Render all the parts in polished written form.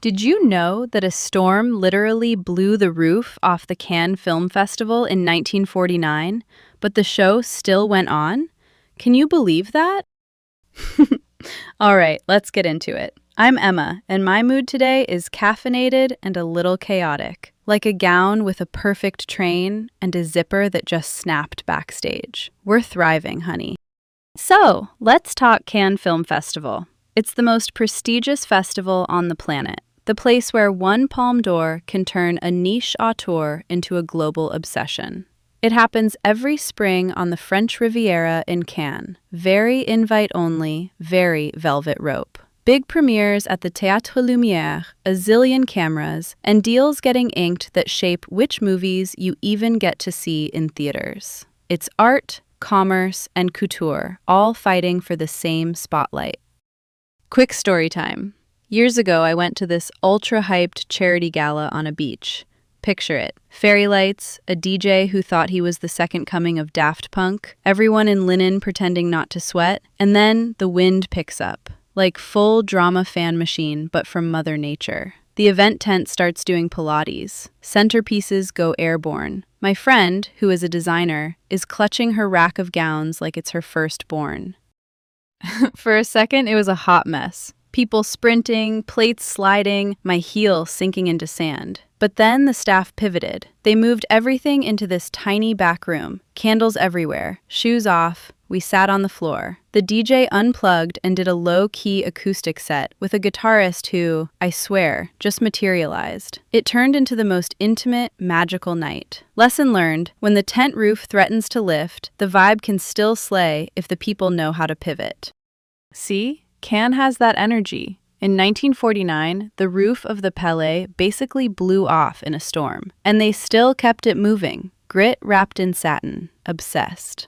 Did you know that a storm literally blew the roof off the Cannes Film Festival in 1949, but the show still went on? Can you believe that? All right, let's get into it. I'm Emma, and my mood today is caffeinated and a little chaotic, like a gown with a perfect train and a zipper that just snapped backstage. We're thriving, honey. So, let's talk Cannes Film Festival. It's the most prestigious festival on the planet. The place where one Palme d'Or can turn a niche auteur into a global obsession. It happens every spring on the French Riviera in Cannes. Very invite-only, very velvet rope. Big premieres at the Théâtre Lumière, a zillion cameras, and deals getting inked that shape which movies you even get to see in theaters. It's art, commerce, and couture, all fighting for the same spotlight. Quick story time. Years ago, I went to this ultra-hyped charity gala on a beach. Picture it. Fairy lights, a DJ who thought he was the second coming of Daft Punk, everyone in linen pretending not to sweat, and then the wind picks up. Like full drama fan machine, but from Mother Nature. The event tent starts doing Pilates. Centerpieces go airborne. My friend, who is a designer, is clutching her rack of gowns like it's her firstborn. For a second, it was a hot mess. People sprinting, plates sliding, my heel sinking into sand. But then the staff pivoted. They moved everything into this tiny back room. Candles everywhere. Shoes off. We sat on the floor. The DJ unplugged and did a low-key acoustic set with a guitarist who, I swear, just materialized. It turned into the most intimate, magical night. Lesson learned, when the tent roof threatens to lift, the vibe can still slay if the people know how to pivot. See? Cannes has that energy. In 1949, the roof of the Palais basically blew off in a storm, and they still kept it moving. Grit wrapped in satin. Obsessed.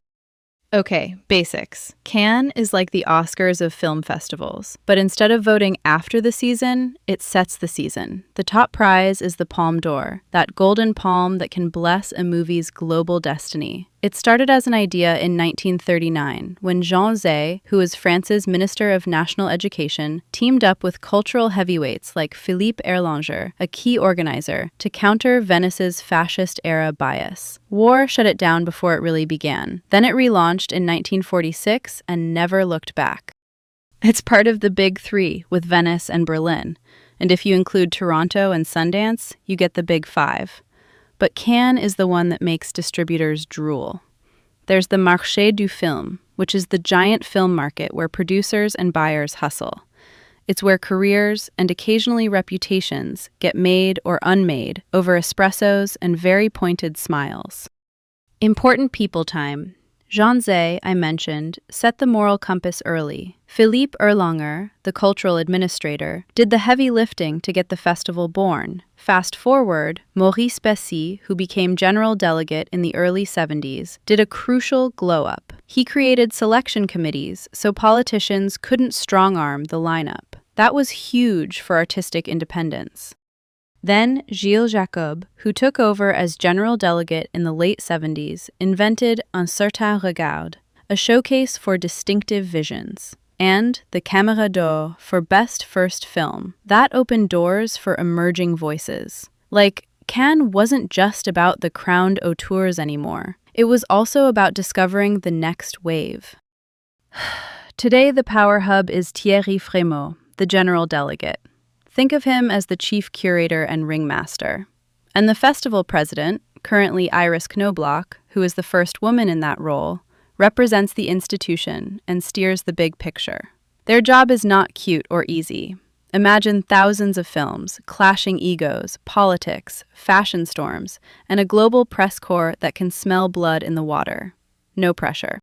Okay, basics. Cannes is like the Oscars of film festivals, but instead of voting after the season, it sets the season. The top prize is the Palme d'Or, that golden palm that can bless a movie's global destiny. It started as an idea in 1939 when Jean Zay, who was France's Minister of National Education, teamed up with cultural heavyweights like Philippe Erlanger, a key organizer, to counter Venice's fascist-era bias. War shut it down before it really began. Then it relaunched in 1946 and never looked back. It's part of the Big Three with Venice and Berlin, and if you include Toronto and Sundance, you get the Big Five. But Cannes is the one that makes distributors drool. There's the Marché du Film, which is the giant film market where producers and buyers hustle. It's where careers, and occasionally reputations, get made or unmade over espressos and very pointed smiles. Important people time. Jean Zay, I mentioned, set the moral compass early. Philippe Erlanger, the cultural administrator, did the heavy lifting to get the festival born. Fast forward, Maurice Bessy, who became general delegate in the early 70s, did a crucial glow-up. He created selection committees so politicians couldn't strong-arm the lineup. That was huge for artistic independence. Then Gilles Jacob, who took over as general delegate in the late 70s, invented Un certain regard, a showcase for distinctive visions, and the Caméra d'Or for Best First Film. That opened doors for emerging voices. Like, Cannes wasn't just about the crowned auteurs anymore. It was also about discovering the next wave. Today, the power hub is Thierry Frémaux, the general delegate. Think of him as the chief curator and ringmaster. And the festival president, currently Iris Knobloch, who is the first woman in that role, represents the institution and steers the big picture. Their job is not cute or easy. Imagine thousands of films, clashing egos, politics, fashion storms, and a global press corps that can smell blood in the water. No pressure.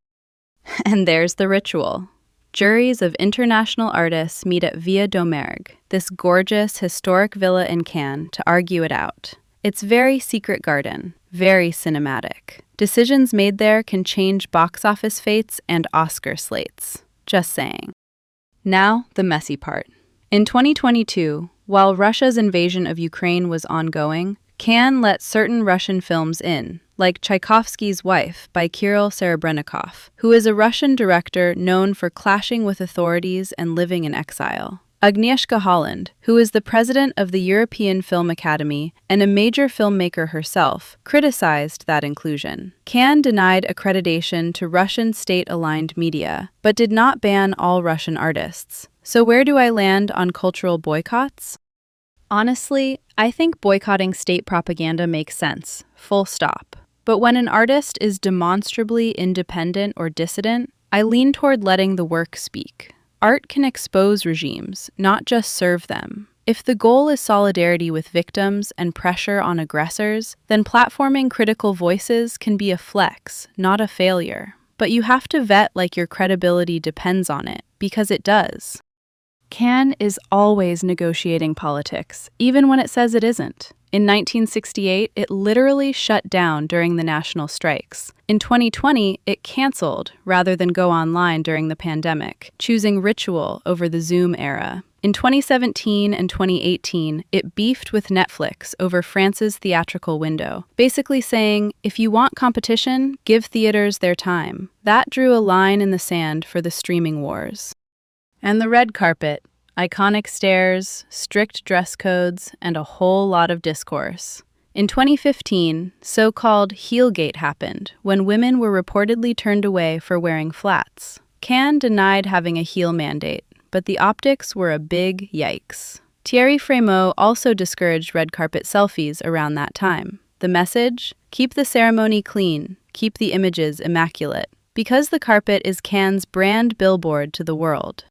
And there's the ritual. Juries of international artists meet at Villa Domergue, this gorgeous, historic villa in Cannes, to argue it out. It's very secret garden, very cinematic. Decisions made there can change box office fates and Oscar slates. Just saying. Now, the messy part. In 2022, while Russia's invasion of Ukraine was ongoing, Cannes let certain Russian films in, like Tchaikovsky's Wife by Kirill Serebrennikov, who is a Russian director known for clashing with authorities and living in exile. Agnieszka Holland, who is the president of the European Film Academy and a major filmmaker herself, criticized that inclusion. Cannes denied accreditation to Russian state-aligned media, but did not ban all Russian artists. So where do I land on cultural boycotts? Honestly, I think boycotting state propaganda makes sense, full stop. But when an artist is demonstrably independent or dissident, I lean toward letting the work speak. Art can expose regimes, not just serve them. If the goal is solidarity with victims and pressure on aggressors, then platforming critical voices can be a flex, not a failure. But you have to vet like your credibility depends on it, because it does. Cannes is always negotiating politics, even when it says it isn't. In 1968, it literally shut down during the national strikes. In 2020, it canceled rather than go online during the pandemic, choosing ritual over the Zoom era. In 2017 and 2018, it beefed with Netflix over France's theatrical window, basically saying, if you want competition, give theaters their time. That drew a line in the sand for the streaming wars. And the red carpet. Iconic stairs, strict dress codes, and a whole lot of discourse. In 2015, so-called Heelgate happened when women were reportedly turned away for wearing flats. Cannes denied having a heel mandate, but the optics were a big yikes. Thierry Frémaux also discouraged red carpet selfies around that time. The message? Keep the ceremony clean, keep the images immaculate, because the carpet is Cannes' brand billboard to the world.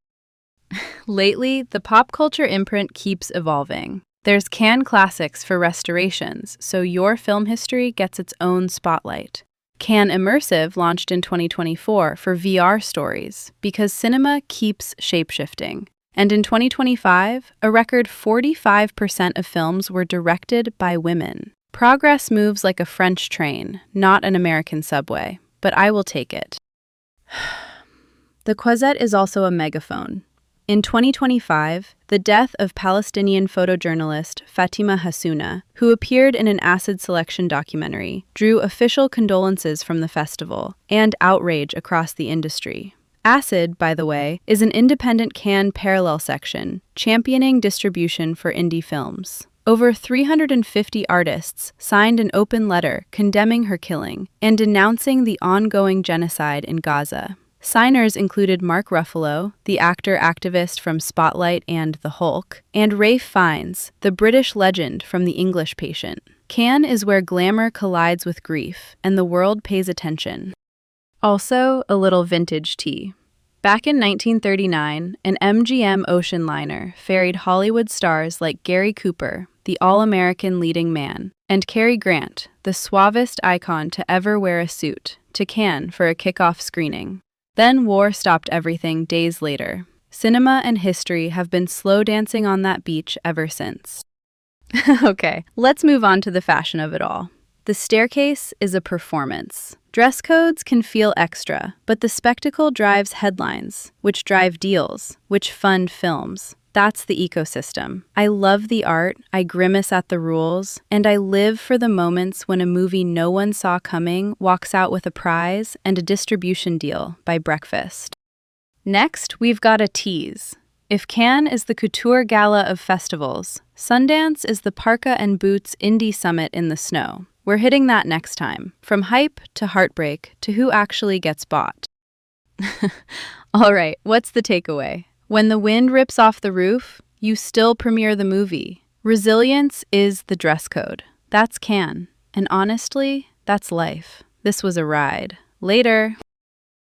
Lately, the pop culture imprint keeps evolving. There's Cannes Classics for restorations, so your film history gets its own spotlight. Cannes Immersive launched in 2024 for VR stories, because cinema keeps shape-shifting. And in 2025, a record 45% of films were directed by women. Progress moves like a French train, not an American subway, but I will take it. The Croisette is also a megaphone. In 2025, the death of Palestinian photojournalist Fatima Hassouna, who appeared in an acid selection documentary, drew official condolences from the festival and outrage across the industry. Acid, by the way, is an independent Cannes parallel section, championing distribution for indie films. Over 350 artists signed an open letter condemning her killing and denouncing the ongoing genocide in Gaza. Signers included Mark Ruffalo, the actor-activist from Spotlight and The Hulk, and Ralph Fiennes, the British legend from The English Patient. Cannes is where glamour collides with grief, and the world pays attention. Also, a little vintage tea. Back in 1939, an MGM ocean liner ferried Hollywood stars like Gary Cooper, the all-American leading man, and Cary Grant, the suavest icon to ever wear a suit, to Cannes for a kickoff screening. Then war stopped everything days later. Cinema and history have been slow dancing on that beach ever since. Okay, let's move on to the fashion of it all. The staircase is a performance. Dress codes can feel extra, but the spectacle drives headlines, which drive deals, which fund films. That's the ecosystem. I love the art, I grimace at the rules, and I live for the moments when a movie no one saw coming walks out with a prize and a distribution deal by breakfast. Next, we've got a tease. If Cannes is the couture gala of festivals, Sundance is the parka and boots indie summit in the snow. We're hitting that next time, from hype to heartbreak to who actually gets bought. All right, what's the takeaway? When the wind rips off the roof, you still premiere the movie. Resilience is the dress code. That's Cannes. And honestly, that's life. This was a ride. Later.